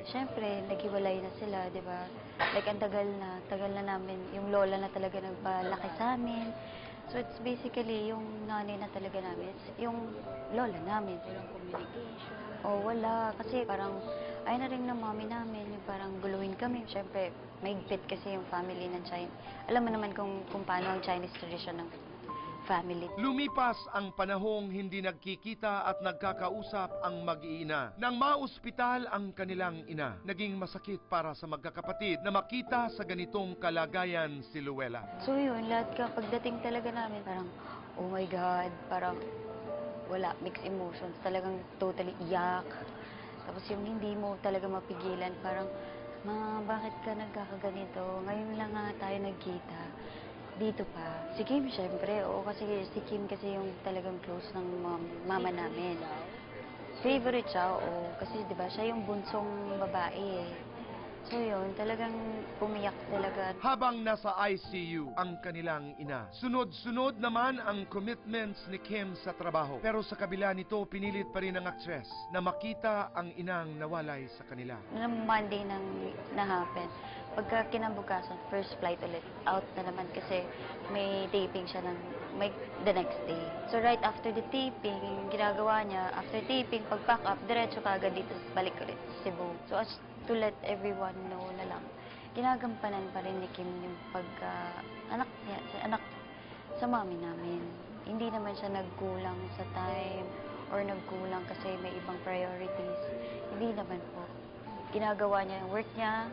Siyempre, naghiwalay na sila, di ba? Like, ang tagal na namin, yung lola na talaga nagpalaki sa amin. So, it's basically yung nanay na talaga namin. It's yung lola namin. Walang communication. O, wala. Kasi parang, ayun na rin ng mommy namin, yung parang guluhin kami. Siyempre, mahigpit kasi yung family ng Chinese. Alam mo naman kung paano ang Chinese tradition ng family. Lumipas ang panahong hindi nagkikita at nagkakausap ang mag-iina. Nang maospital ang kanilang ina, naging masakit para sa magkakapatid na makita sa ganitong kalagayan si Luella. So yun, lahat ka, pagdating talaga namin, parang, oh my God, parang wala, mixed emotions. Talagang totally iyak. Tapos yung hindi mo talaga mapigilan, parang, ma, bakit ka nagkakaganito? Ngayon lang nga tayo nagkita. Dito pa. Si Kim, syempre. Oo, kasi si Kim kasi yung talagang close ng mama namin. Favorite siya, oo. Kasi di ba siya yung bunsong babae eh. So yun, talagang umiyak talaga. Habang nasa ICU ang kanilang ina, sunod-sunod naman ang commitments ni Kim sa trabaho. Pero sa kabila nito, pinilit pa rin ang actress na makita ang inang nawalay sa kanila. Noong Monday nang na-happen, pagka kinabukasan, first flight ulit, out na naman kasi may taping siya the next day. So right after the taping, ginagawa niya, after taping, pag-pack up, diretso ka agad dito, balik ulit sa Cebu. So as to let everyone know na lang, ginagampanan pa rin ni Kim yung anak niya, anak sa mami namin. Hindi naman siya nagkulang sa time or nagkulang kasi may ibang priorities. Hindi naman po. Ginagawa niya yung work niya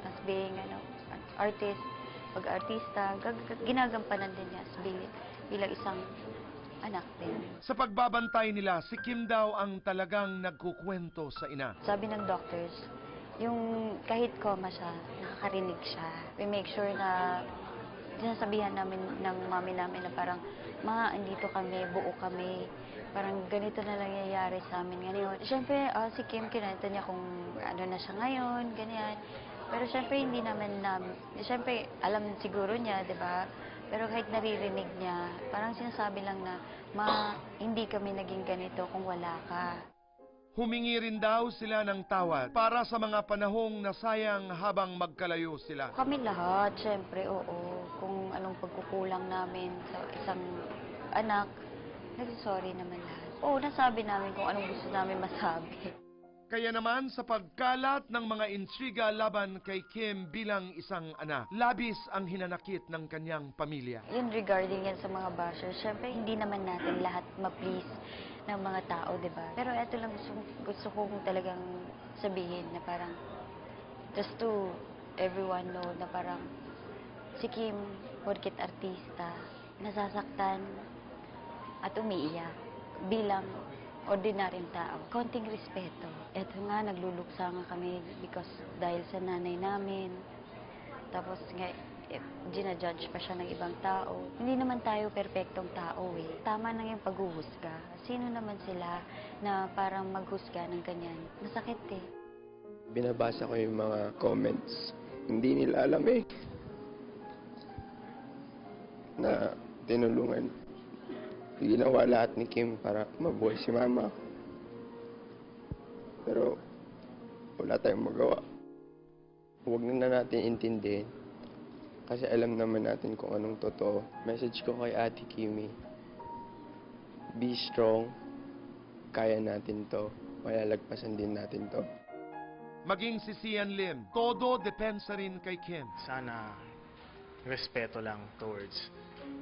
as being an artist, pag-artista, ginagampanan din niya as bilang isang anak din. Sa pagbabantay nila, si Kim daw ang talagang nagkukwento sa ina. Sabi ng doctors, yung kahit coma siya, nakakarinig siya. We make sure na sinasabihan namin ng mami namin na parang, ma, andito kami, buo kami. Parang ganito na nangyayari sa amin ngayon. Siyempre, si Kim, kinento niya kung ano na siya ngayon, ganyan. Pero siyempre, hindi naman siyempre, alam siguro niya, di ba? Pero kahit naririnig niya, parang sinasabi lang na, ma, hindi kami naging ganito kung wala ka. Humingi rin daw sila ng tawad para sa mga panahong nasayang habang magkalayo sila. Kami lahat, siyempre, oo. Kung anong pagkukulang namin sa isang anak, nagsasorry naman lahat. Oo, nasabi namin kung anong gusto namin masabi. Kaya naman sa pagkalat ng mga intriga laban kay Kim bilang isang ana, labis ang hinanakit ng kanyang pamilya. Yun regarding yan sa mga bashers, syempre hindi naman natin lahat ma-please ng mga tao, di ba? Pero eto lang gusto kong talagang sabihin na parang just to everyone know na parang si Kim, porket artista, nasasaktan at umiiyak bilang ordinaryong tao. Konting respeto. Eto nga, nagluluksa nga kami because dahil sa nanay namin. Tapos nga, ginajudge pa siya ng ibang tao. Hindi naman tayo perpektong tao eh. Tama na yung paghuhusga. Sino naman sila na parang maghusga ng ganyan? Masakit eh. Binabasa ko yung mga comments. Hindi nila alam eh na tinulungan. Ginawa lahat ni Kim para mabuhay si mama. Pero wala tayong magawa. Huwag na natin intindihin. Kasi alam naman natin kung anong totoo. Message ko kay Ate Kimi, be strong. Kaya natin to. Malalagpasan din natin to. Maging si Sian Lim, todo depensa rin kay Kim. Sana respeto lang towards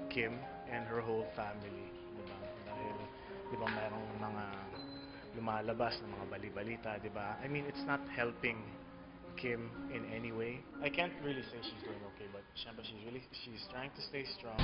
Kim and her whole family. Diba? Dahil, di ba, mayroong mga lumalabas ng mga bali-balita, di ba? I mean, it's not helping Kim in any way. I can't really say she's doing okay, but syempre she's trying to stay strong.